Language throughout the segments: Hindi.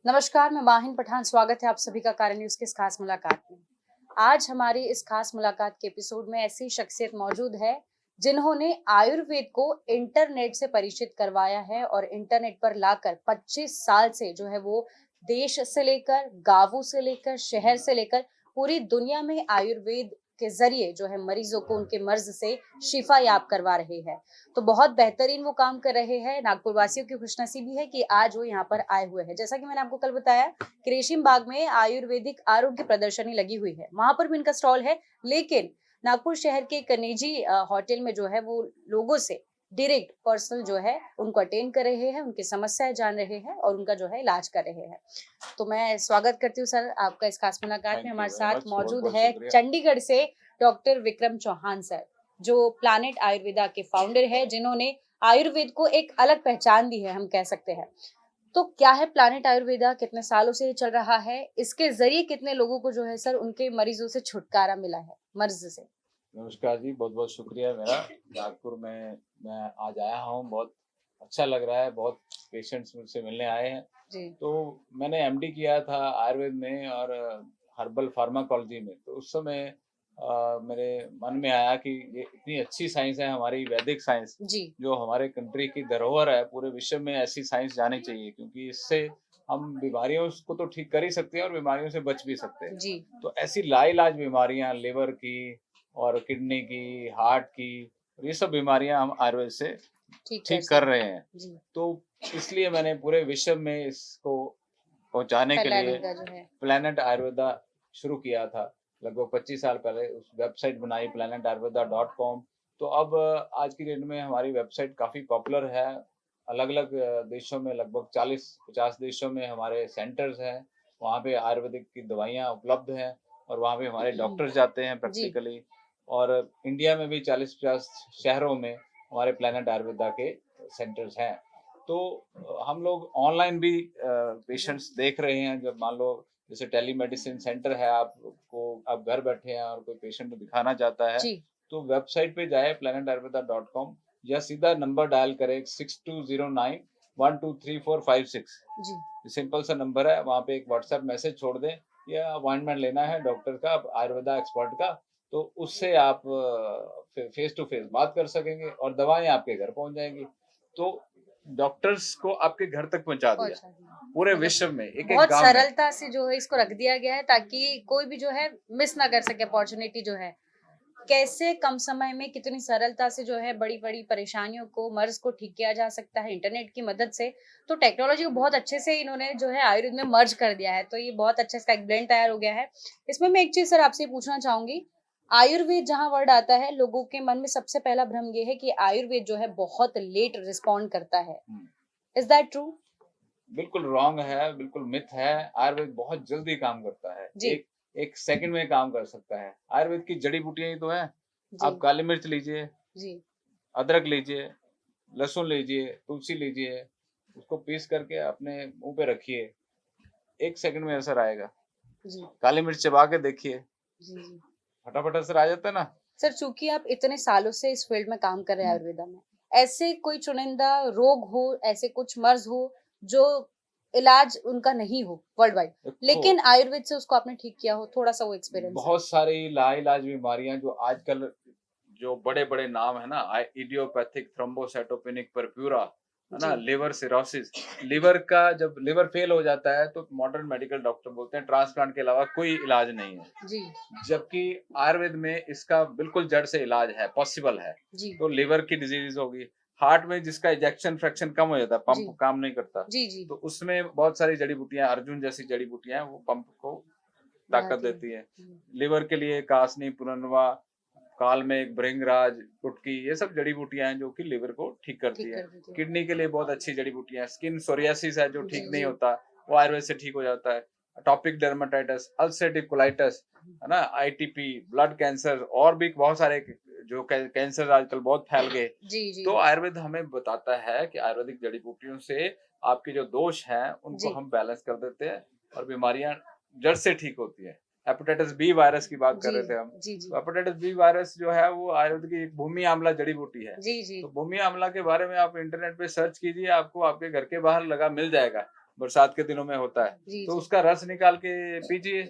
नमस्कार, मैं माहिन पठान। स्वागत है आप सभी का कारण न्यूज़ की इस खास मुलाकात में। आज हमारी इस खास मुलाकात के एपिसोड में ऐसी शख्सियत मौजूद है जिन्होंने आयुर्वेद को इंटरनेट से परिचित करवाया है और इंटरनेट पर लाकर 25 साल से जो है वो देश से लेकर, गांवों से लेकर, शहर से लेकर पूरी दुनिया में आयुर्वेद के जरिए जो है मरीजों को उनके मर्ज से शिफा याब करवा रहे हैं। तो बहुत बेहतरीन वो काम कर रहे हैं। नागपुर वासियों की खुशनसीबी है कि आज वो यहाँ पर आए हुए हैं। जैसा कि मैंने आपको कल बताया कि रेशिम बाग में आयुर्वेदिक आरोग्य प्रदर्शनी लगी हुई है, वहां पर भी इनका स्टॉल है। लेकिन नागपुर शहर के एक निजी होटल में जो है वो लोगों से डायरेक्ट पर्सनल जो है उनको अटेंड कर रहे हैं, उनकी समस्याएं जान रहे हैं और उनका जो है इलाज कर रहे हैं। तो मैं स्वागत करती हूँ सर आपका इस खास मुलाकात में। हमारे साथ मौजूद है चंडीगढ़ से डॉक्टर विक्रम चौहान सर, जो प्लैनेट आयुर्वेदा के फाउंडर है, जिन्होंने आयुर्वेद को एक अलग पहचान दी है, हम कह सकते हैं। तो क्या है प्लैनेट आयुर्वेदा, कितने सालों से ये चल रहा है, इसके जरिए कितने लोगों को जो है सर उनके मरीजों से छुटकारा मिला है, मर्ज से? नमस्कार जी, बहुत बहुत शुक्रिया। मेरा नागपुर में मैं आज आया हूँ, बहुत अच्छा लग रहा है। बहुत पेशेंट्स मुझसे मिलने आए हैं। जी। तो मैंने एमडी किया था आयुर्वेद में और हर्बल फार्माकोलॉजी में। तो उस समय मेरे मन में आया कि ये इतनी अच्छी साइंस है हमारी वैदिक साइंस, जी। जो हमारे कंट्री की धरोहर है। पूरे विश्व में ऐसी साइंस जानी चाहिए, क्योंकि इससे हम बीमारियों को तो ठीक कर ही सकते हैं और बीमारियों से बच भी सकते हैं। जी। तो ऐसी लाइलाज बीमारियां, लिवर की और किडनी की, हार्ट की, ये सब बीमारियां हम आयुर्वेद से ठीक कर ठीक कर रहे सकते हैं। हैं। जी। तो इसलिए मैंने पूरे विश्व में इसको पहुंचाने के फैलाने लिए का जो है। प्लैनेट आयुर्वेदा शुरू किया था। लगभग 25 साल पहले उस वेबसाइट बनाई planetayurveda.com। तो अब आज की डेट में हमारी वेबसाइट काफ़ी पॉपुलर है। अलग-अलग देशों में, लगभग 40-50 देशों में हमारे सेंटर्स हैं। वहाँ पे आयुर्वेदिक की दवाइयाँ उपलब्ध हैं और वहाँ पे हमारे डॉक्टर्स जाते हैं जी। प्रैक्टिकली। और इंडिया में भी 40-50 शहरों में हमारे प्लैनेट आयुर्वेदा के सेंटर्स हैं। तो हम लोग ऑनलाइन भी पेशेंट्स देख रहे हैं। जब मान लो जैसे टेलीमेडिसिन सेंटर है, आपको आप घर बैठे हैं और कोई पेशेंट दिखाना चाहता है, जी। तो वेबसाइट पे जाए planetayurveda.com या सीधा नंबर डायल करें 6209 123456। जी। सिंपल सा नंबर है, वहाँ पे एक व्हाट्सएप मैसेज छोड़ दें या अपॉइंटमेंट लेना है डॉक्टर का, आयुर्वेदा एक्सपर्ट का, तो उससे आप फेस टू फेस बात कर सकेंगे और दवाएं आपके घर पहुंच जाएंगी। तो डॉक्टर्स को आपके घर तक पहुंचा दिया, पहुंचा दिया। पूरे मतलब विश्व में, एक एक बहुत गांव में। सरलता से जो है इसको रख दिया गया है ताकि कोई भी जो है मिस ना कर सके अपॉर्चुनिटी जो है। कैसे कम समय में कितनी सरलता से जो है बड़ी-बड़ी परेशानियों को, मर्ज़ को ठीक किया जा सकता है इंटरनेट की मदद से। तो टेक्नोलॉजी को बहुत अच्छे से इन्होंने जो है आयुर्वेद में मर्ज कर दिया है। तो ये बहुत अच्छा इसका एक ब्लेंड तैयार हो गया है। इसमें मैं एक चीज़ सर आपसे पूछना चाहूँगी, आयुर्वेद जहाँ वर्ड आता है, लोगों के मन में सबसे पहला भ्रम ये है कि आयुर्वेद जो है बहुत लेट रिस्पॉन्ड करता है। हम्म, इज़ दैट ट्रू? बिल्कुल रॉन्ग है, बिल्कुल मिथ है। आयुर्वेद बहुत जल्दी काम करता है। जी। एक एक सेकंड में काम कर सकता है। आयुर्वेद की जड़ी बूटियां ही तो हैं। जी। आप काली मिर्च लीजिए, जी। अदरक लीजिए, लहसुन लीजिए, तुलसी लीजिए, उसको पीस करके अपने मुंह पे रखिए, 1 सेकंड में असर आएगा। जी। काली मिर्च चबा के देखिए, जी। जी। फटाफट असर आ जाता है ना। सर, चूँकि आप इतने सालों से इस फील्ड में काम कर रहे हैं हम्म। आयुर्वेदा में, ऐसे कोई चुनिंदा रोग हो, ऐसे कुछ मर्ज़ हो, जो इलाज उनका नहीं हो वर्ल्ड वाइड, देखो, लेकिन आयुर्वेद से उसको आपने ठीक किया हो, थोड़ा-सा वो एक्सपीरियंस है? बहुत सारी लाइलाज बीमारियां जो आजकल, जो बड़े बड़े नाम है ना, इडियोपैथिक थ्रोम्बोसाइटोपेनिक परप्यूरा, है ना, जी। Liver cirrhosis. लिवर का जब लिवर फेल हो जाता है तो मॉडर्न मेडिकल डॉक्टर बोलते हैं ट्रांसप्लांट के अलावा कोई इलाज नहीं है। जी। जबकि आयुर्वेद में इसका बिल्कुल जड़ से इलाज है, पॉसिबल है। जी। तो लिवर की डिजीज होगी, हार्ट में जिसका इजेक्शन फ्रैक्शन कम हो जाता है, जी। पंप काम नहीं करता, जी। जी। तो उसमें बहुत सारी जड़ी बूटियां, अर्जुन जैसी जड़ी बूटियां हैं, वो पंप को ताकत बढ़ाती है। देती है। लिवर के लिए कासनी, पुनर्नवा, कालमेघ, भृंगराज, कुटकी, ये सब जड़ी बूटियां हैं जो कि लिवर को ठीक करती ठीक है। कर देती है। किडनी के लिए बहुत अच्छी जड़ी बूटियां हैं। स्किन सोरियासिस है जो जी। ठीक नहीं जी। होता, वो आयुर्वेद से ठीक हो जाता है। टॉपिक डर्माटाइटिस, अल्सरेटिव कोलाइटिस, है ना, आईटीपी, ब्लड कैंसर, और भी बहुत सारे जो कैंसर आजकल बहुत फैल गए। जी। जी। तो आयुर्वेद हमें बताता है कि आयुर्वेदिक जड़ी बूटियों से आपके जो दोष हैं उनको जी। हम बैलेंस कर देते हैं और बीमारियां जड़ से ठीक होती है। हेपेटाइटिस बी वायरस की बात कर जी। रहे थे हम। जी। जी। तो हेपेटाइटिस बी वायरस जो है वो आयुर्वेद की एक भूमि आंवला जड़ी बूटी है। जी। जी। तो भूमि आंवला के बारे में आप इंटरनेट पे सर्च कीजिए, आपको आपके घर के बाहर लगा मिल जाएगा। बरसात के दिनों में होता है, जी तो जी उसका रस निकाल के पीजिए,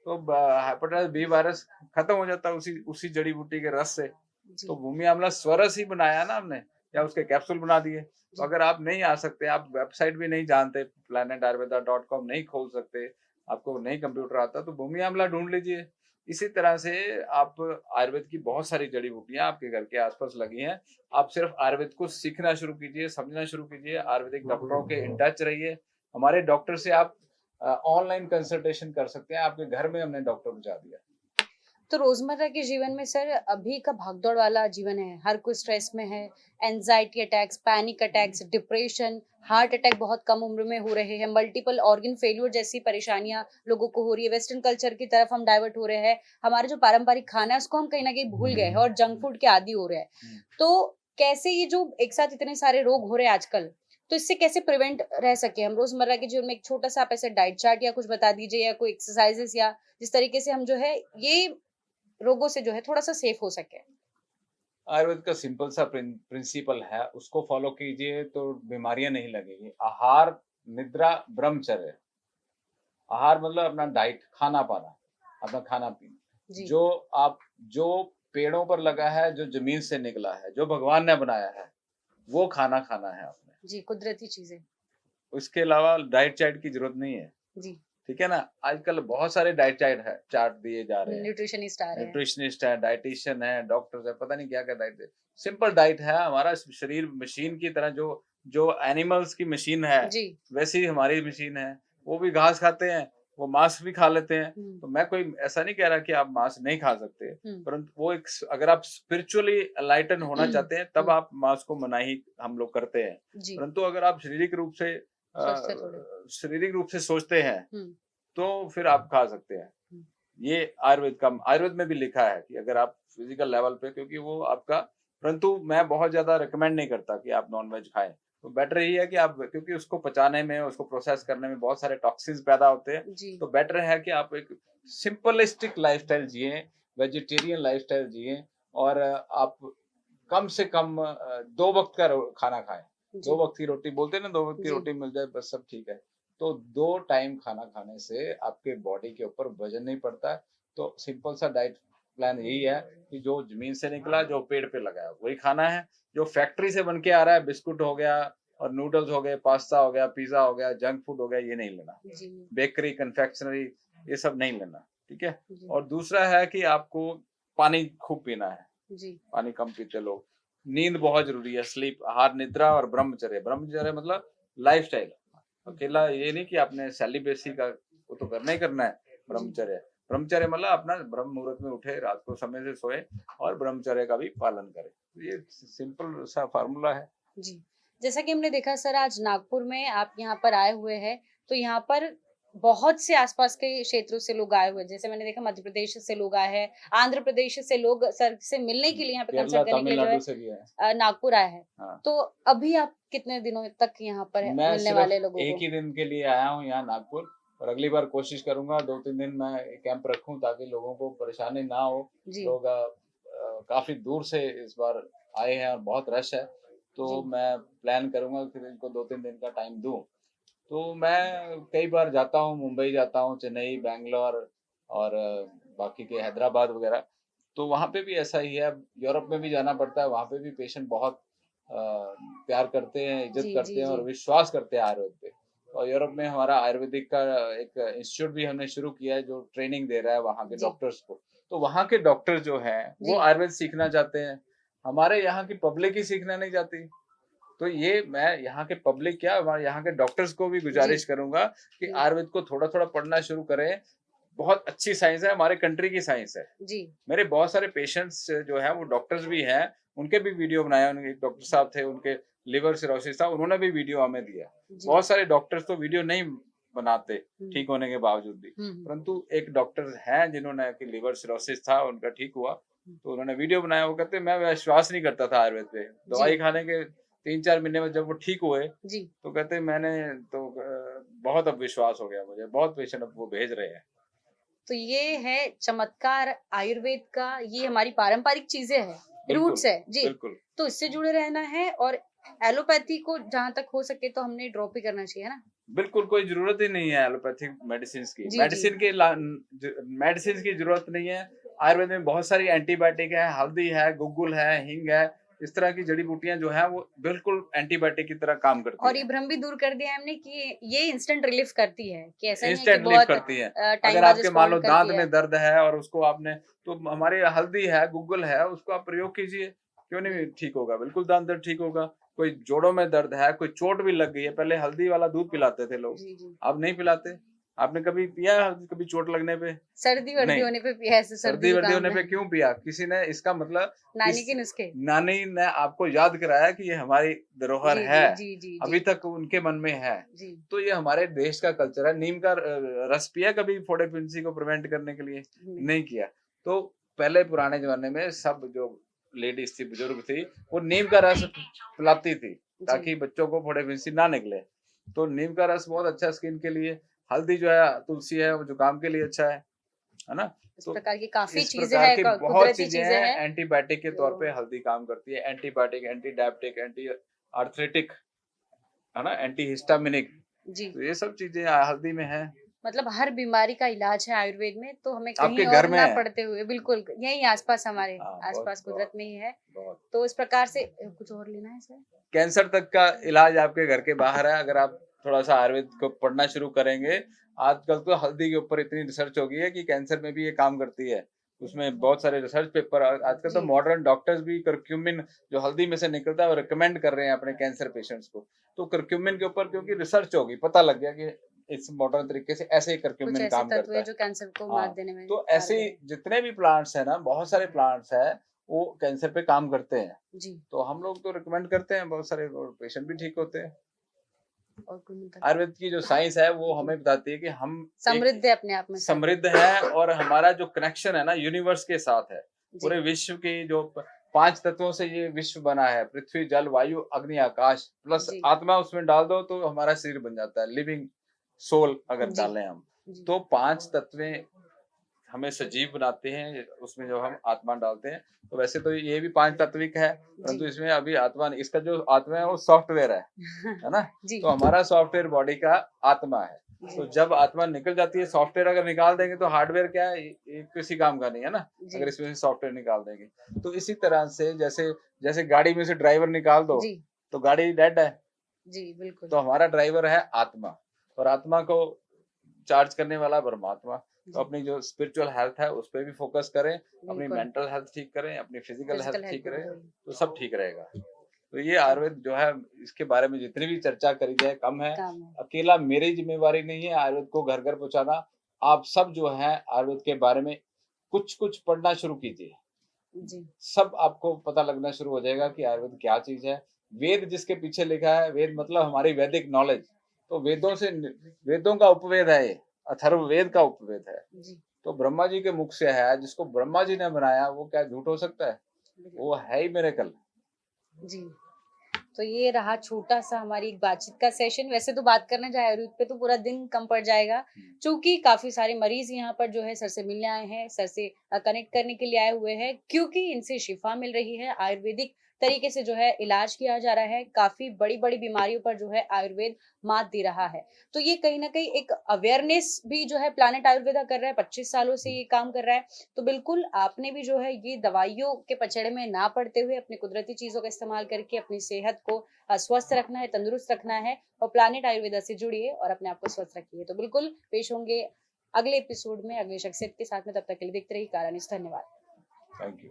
तो हेपेटाइटिस बी वायरस खत्म हो जाता है उसी उसी जड़ी बूटी के रस से। जी तो भूमि आंवला स्वरस ही बनाया ना हमने, या उसके कैप्सूल बना दिए। तो जी अगर आप नहीं आ सकते, आप वेबसाइट भी नहीं जानते, planetayurveda.com नहीं खोल सकते, आपको नहीं कंप्यूटर आता, तो भूमि आंवला ढूंढ लीजिए। इसी तरह से आप आयुर्वेद की बहुत सारी जड़ी बूटियां आपके घर के आसपास लगी हैं। आप सिर्फ आयुर्वेद को सीखना शुरू कीजिए, समझना शुरू कीजिए, आयुर्वेदिक डॉक्टरों के इन टच रहिए। हमारे डॉक्टर से आप ऑनलाइन कंसल्टेशन कर सकते हैं, आपके घर में हमने डॉक्टर पहुंचा दिया। तो रोजमर्रा के जीवन में सर अभी का भागदौड़ वाला जीवन है, हर कोई स्ट्रेस में है, anxiety attacks, panic attacks, depression, heart attack बहुत कम उम्र में हो रहे हैं, मल्टीपल ऑर्गन फेल्योर जैसी परेशानियां लोगों को हो रही है, वेस्टर्न कल्चर की तरफ हम डाइवर्ट हो रहे हैं, हमारा जो पारंपरिक खाना है उसको हम कहीं ना कहीं भूल गए हैं और जंक फूड के आदी हो रहे हैं। हम्म। तो कैसे ये जो एक साथ इतने सारे रोग हो रहे हैं आजकल, तो इससे कैसे प्रिवेंट रह सके हम रोजमर्रा के जीवन में? एक छोटा सा आप ऐसे डाइट चार्ट या कुछ बता दीजिए, या कोई एक्सरसाइजेस, या जिस तरीके से हम जो है ये रोगों से जो है थोड़ा-सा सेफ हो सके। आयुर्वेद का सिंपल सा प्रिंसिपल है, उसको फॉलो कीजिए तो बीमारियां नहीं लगेगी। आहार, निद्रा, ब्रह्मचर्य। आहार मतलब अपना डाइट, खाना पाना, अपना खाना पीना, जी, जो आप जो पेड़ों पर लगा है, जो जमीन से निकला है, जो भगवान ने बनाया है, वो खाना खाना है आपने। जी, कुदरती चीज़ें। उसके अलावा डाइट चार्ट की जरूरत नहीं है। जी, ठीक है ना? आजकल बहुत सारे डाइट चार्ट है, चार्ट दिए जा रहे हैं। न्यूट्रिशनिस्ट आ रहे हैं। न्यूट्रिशनिस्ट है, डाइटिशियन है, डॉक्टर्स है, पता नहीं क्या क्या डाइट है। सिंपल डाइट है। हमारा शरीर मशीन की तरह, जो जो एनिमल्स की मशीन है, जी, वैसी ही हमारी मशीन है। वो भी घास खाते हैं, वो मांस भी खा लेते हैं। हुँ, तो मैं कोई ऐसा नहीं कह रहा कि आप मांस नहीं खा सकते, हुँ, परंतु वो एक अगर आप स्पिरिचुअली एनलाइटन होना चाहते हैं, तब हुँ, आप मांस को मनाही हम लोग करते हैं। जी, परंतु अगर आप स्वस्थ है थोड़े। शारीरिक रूप से सोचते हैं, हुँ, तो फिर आप खा सकते हैं। हुँ, ये आयुर्वेद में भी लिखा है कि अगर आप फिजिकल लेवल पे, क्योंकि वो आपका, परंतु मैं बहुत ज्यादा रिकमेंड नहीं करता कि आप नॉनवेज खाएं। तो बेटर यही है कि आप, क्योंकि उसको पचाने में, उसको प्रोसेस करने में बहुत सारे टॉक्सिन्स पैदा होते हैं। जी, तो बेटर है कि आप एक सिंपलिस्टिक लाइफस्टाइल जिए, वेजिटेरियन लाइफस्टाइल जिए, और आप कम से कम 2 वक़्त का रो खाना खाएँ। 2 जी, वक़्त की रोटी बोलते हैं ना, 2 वक़्त की जी, रोटी मिल जाए बस सब ठीक है। तो 2 टाइम खाना खाने से आपके बॉडी के ऊपर वज़न नहीं पड़ता है। तो सिंपल सा डाइट प्लान यही है कि जो ज़मीन से निकला, जो पेड़ पे लगा है, वही खाना है। जो फैक्ट्री से बन के आ रहा है, बिस्कुट हो गया और नूडल्स हो गए, पास्ता हो गया, पिज़्ज़ा हो गया, जंक फूड हो गया, ये नहीं लेना। जी, बेकरी, कन्फेक्शनरी, ये सब नहीं लेना, ठीक है? जी, और दूसरा है कि आपको पानी खूब पीना है। जी, पानी कम पीते लोग। नींद बहुत ज़रूरी है, स्लीप, आहार, निद्रा और ब्रह्मचर्य। ब्रह्मचर्य मतलब लाइफ़स्टाइल। हुँ, अकेला ये नहीं कि आपने सेलिब्रेसी का, वो तो करना ही करना है, जी, ब्रह्मचर्य। ब्रह्मचर्य मतलब अपना ब्रह्म मुहूर्त में उठे, रात को समय से सोए और ब्रह्मचर्य का भी पालन करें। तो ये सिंपल सा फ़ॉर्मूला है। जी। जैसा कि हमने देखा सर, आज नागपुर में आप यहाँ पर आए हुए हैं, तो यहाँ पर बहुत से आस-पास के क्षेत्रों से लोग आए हुए हैं। जैसे मैंने देखा मध्य प्रदेश से लोग आए हैं, आंध्र प्रदेश से लोग सर से मिलने के लिए, यहाँ पे केरला, कंसल्ट करने के लिए जो है तमिलनाडु से भी है। नागपुर आए हैं। हाँ। तो अभी आप कितने दिनों तक यहाँ पर मैं मिलने सिर्फ़ वाले लोगों एक को? ही दिन के लिए आया हूँ यहाँ नागपुर, और अगली बार कोशिश करूँगा 2-3 दिन मैं कैंप रखूँ, ताकि लोगों को परेशानी ना हो। जी, लोग काफ़ी दूर से इस बार आए हैं और बहुत रश है, तो जी, मैं प्लान करूँगा कि इनको 2-3 दिन का टाइम दूँ। तो मैं कई बार जाता हूँ, मुंबई जाता हूँ, चेन्नई, बैंगलोर और बाकी के हैदराबाद वगैरह। तो वहाँ पे भी ऐसा ही है। यूरोप में भी जाना पड़ता है, वहाँ पे भी पेशेंट बहुत प्यार करते हैं, इज़्ज़त जी, करते जी, हैं जी, और विश्वास करते हैं आयुर्वेद पे। और यूरोप में हमारा आयुर्वेदिक का एक इंस्टीट्यूट भी हमने शुरू किया है, जो ट्रेनिंग दे रहा है वहाँ के जी, डॉक्टर्स को। तो वहाँ के डॉक्टर जो हैं, वो जी, आयुर्वेद सीखना चाहते हैं। हमारे यहाँ की पब्लिक ही सीखना नहीं चाहती। तो ये मैं यहाँ के पब्लिक क्या, हमारे यहाँ के डॉक्टर्स को भी जी, गुज़ारिश करूँगा कि जी, आयुर्वेद को थोड़ा-थोड़ा पढ़ना शुरू करें। बहुत अच्छी साइंस है, हमारे कंट्री की साइंस है। जी, मेरे बहुत सारे पेशेंट्स जो हैं वो डॉक्टर्स भी हैं, उनके भी वीडियो बनाए, उनके एक डॉक्टर साहब थे, उनके लिवर सिरोसिस था, उन्होंने भी वीडियो हमें दिया। जी, बहुत सारे डॉक्टर्स तो वीडियो नहीं बनाते, हुँ, ठीक होने के बावजूद भी। हुँ, हुँ, परंतु एक डॉक्टर हैं जिन्होंने, कि लिवर सिरोसिस था, उनका ठीक हुआ, हुँ, तो उन्होंने वीडियो बनाया। वो कहते मैं विश्वास नहीं करता था आयुर्वेद पे। दवाई जी, खाने के 3-4 महीने में जब वो ठीक हुए, जी। तो कहते मैंने तो बहुत अब विश्वास हो गया मुझे, बहुत पेशेंट अब वो भेज रहे हैं। तो ये है चमत्कार आयुर्वेद का, ये हमारी पारंपरिक चीज़ें हैं, बिल्कुल, रूट्स है। जी, बिल्कुल। तो इससे जुड़े रहना है, और एलोपैथी को जहाँ तक हो सके तो हमने ड्रॉप ही करना चाहिए, है ना? बिल्कुल कोई जरूरत ही नहीं है एलोपैथिक मेडिसिन की। जी जी मेडिसिन की जरूरत नहीं है। आयुर्वेद में बहुत सारी एंटीबायोटिक है, हल्दी है, गुग्गुल है, हींग है। इस तरह की जड़ी बूटियां जो है वो बिल्कुल एंटीबायोटिक की तरह काम करती और ये हैं। भ्रम भी दूर कर दिया हमने कि ये इंस्टेंट रिलीफ करती है, कि ऐसा नहीं है कि इंस्टेंट रिलीफ बहुत करती है। टाइम अगर बाद आपके मान लो रिस्पॉन्ड दांत करती है। में दर्द है और उसको आपने, तो हमारी हल्दी है, गुग्गल है, उसको आप प्रयोग कीजिए। क्यों नहीं ठीक होगा? बिल्कुल दांत दर्द ठीक होगा। कोई जोड़ों में दर्द है, कोई चोट भी लग गई है, पहले हल्दी वाला दूध पिलाते थे लोग, जी जी अब नहीं पिलाते। आपने कभी पिया है हल्दी कभी चोट लगने पे? सर्दी वर्दी नहीं। होने पे पिया है, ऐसे सर्दी सर्दी वर्दी जुकाम होने में। पे क्यों पिया? किसी ने, इसका मतलब नानी इस के नुस्खे। नानी ने आपको याद कराया कि ये हमारी धरोहर जी है, जी जी जी जी अभी तक उनके मन में है। जी तो ये हमारे देश का कल्चर है। नीम का रस पिया कभी फोड़े फिंसी को प्रिवेंट करने के लिए? नहीं। नहीं किया। तो पहले पुराने जमाने में सब जो लेडीज थी, बुजुर्ग थी, वो नीम का रस पिलाती थी जी ताकि बच्चों को फोड़े फिंसी ना निकले। तो नीम का रस बहुत अच्छा स्किन के लिए। हल्दी जो है, तुलसी है, वो जुकाम के लिए अच्छा है ना? इस तो प्रकार की काफी इस चीजें प्रकार हैं, की बहुत कुदरती चीजें चीजें हैं हैं, एंटीबायोटिक के तौर पे जो। हल्दी काम करती है। एंटीबायोटिक, एंटी डायबिटिक, एंटी आर्थरेटिक, है ना, एंटी हिस्टामिनिक। जी तो ये सब चीजें हल्दी में है। मतलब हर बीमारी का इलाज है आयुर्वेद में, तो हमें कहीं आपके घर और में ना है। पड़ते हुए, बिल्कुल यही आसपास, हमारे हाँ, बहुत आसपास कुदरत बहुत में ही है। बहुत। तो इस प्रकार से कुछ और लेना है सर? कैंसर तक का इलाज आपके घर के बाहर है, अगर आप थोड़ा सा आयुर्वेद को पढ़ना शुरू करेंगे। आजकल तो हल्दी के ऊपर इतनी रिसर्च हो गई है कि कैंसर में भी ये काम करती है। उसमें बहुत सारे रिसर्च पेपर, आजकल तो जी मॉडर्न डॉक्टर्स भी करक्यूमिन जो हल्दी में से निकलता है वो रिकमेंड कर रहे हैं अपने कैंसर पेशेंट्स को। तो करक्यूमिन के ऊपर क्योंकि रिसर्च होगी, पता लग गया कि इस मॉडर्न तरीके से ऐसे ही कुछ करक्यूमिन ऐसे काम तत्व करता है है। जो कैंसर को मात हाँ, देने में तो ऐसे कारगर ही है। जितने भी प्लांट्स है ना, बहुत सारे प्लांट्स है, वो कैंसर पे काम करते हैं। जी तो हम लोग तो रिकमेंड करते हैं, बहुत सारे पेशेंट भी ठीक होते हैं। और कोई मतलब आयुर्वेद की जो साइंस है वो जी हमें बताती है कि हम एक समृद्ध है अपने आप में सर। समृद्ध है, और हमारा जो कनेक्शन है ना यूनिवर्स के साथ है। जी पूरे विश्व की जो पांच तत्वों से ये विश्व बना है, पृथ्वी, जल, वायु, अग्नि, आकाश, प्लस जी आत्मा उसमें डाल दो तो हमारा शरीर बन जाता है, लिविंग सोल अगर जी डालें हम। जी तो पांच तत्वें हमें सजीव बनाते हैं, उसमें जो हम आत्मा डालते हैं। तो वैसे तो ये भी पांच तत्विक है, जी परंतु इसमें अभी आत्मा, इसका जो आत्मा है वो सॉफ्टवेयर है ना? जी तो हमारा सॉफ्टवेयर बॉडी का आत्मा है। जी तो जब आत्मा निकल जाती है, सॉफ्टवेयर अगर निकाल देंगे तो हार्डवेयर क्या है, ये किसी काम का नहीं है ना, जी अगर इसमें से सॉफ्टवेयर निकाल देंगे। तो इसी तरह से जैसे जैसे गाड़ी में से ड्राइवर निकाल दो जी तो गाड़ी डेड है। जी बिल्कुल तो हमारा ड्राइवर है आत्मा, और आत्मा को चार्ज करने वाला परमात्मा। तो जी अपनी जो स्पिरिचुअल हेल्थ है उस पर भी फोकस करें, अपनी बिल्कुल मेंटल हेल्थ ठीक करें, अपनी फिजिकल हेल्थ फिजिकल हेल्थ ठीक भी करें, बिल्कुल तो सब ठीक रहेगा। तो ये जी आयुर्वेद जो है, इसके बारे में जितनी भी चर्चा करी जाए कम है। काम है। अकेला मेरी जिम्मेवारी नहीं है आयुर्वेद को घर घर पहुंचाना। आप सब जो है आयुर्वेद के बारे में कुछ कुछ पढ़ना शुरू कीजिए। जी सब आपको पता लगना शुरू हो जाएगा कि आयुर्वेद क्या चीज है। वेद जिसके पीछे लिखा है, वेद मतलब हमारी वैदिक नॉलेज। तो वेदों से, वेदों का उपवेद है ये, अथर्ववेद का उपवेद है। जी तो ब्रह्मा जी के मुख से है, जिसको ब्रह्मा जी ने बनाया वो क्या झूठ हो सकता है? बिल्कुल वो है ही मिरेकल। जी। तो ये रहा छोटा सा हमारी एक बातचीत का सेशन। वैसे तो बात करने जाए आयुर्वेद पे तो पूरा दिन कम पड़ जाएगा, क्योंकि काफी सारे मरीज यहाँ पर जो है सर से मिलने आए हैं, सर से कनेक्ट करने के लिए आए हुए हैं, क्योंकि इनसे शिफा मिल रही है। आयुर्वेदिक तरीके से जो है इलाज किया जा रहा है, काफी बड़ी बड़ी बीमारियों पर जो है आयुर्वेद मात दे रहा है। तो ये कहीं ना कहीं एक अवेयरनेस भी जो है प्लानेट आयुर्वेदा कर रहा है, 25 सालों से ये काम कर रहा है। तो बिल्कुल आपने भी जो है ये दवाइयों के पचड़े में ना पड़ते हुए अपनी कुदरती चीजों का इस्तेमाल करके अपनी सेहत को स्वस्थ रखना है, तंदुरुस्त रखना है, और प्लानेट आयुर्वेदा से जुड़िए और अपने आप को स्वस्थ रखिए। तो बिल्कुल पेश होंगे अगले एपिसोड में अगले शख्सियत के साथ में, तब तक के लिए देखते रहिए कारा न्यूज़। धन्यवाद। Thank you.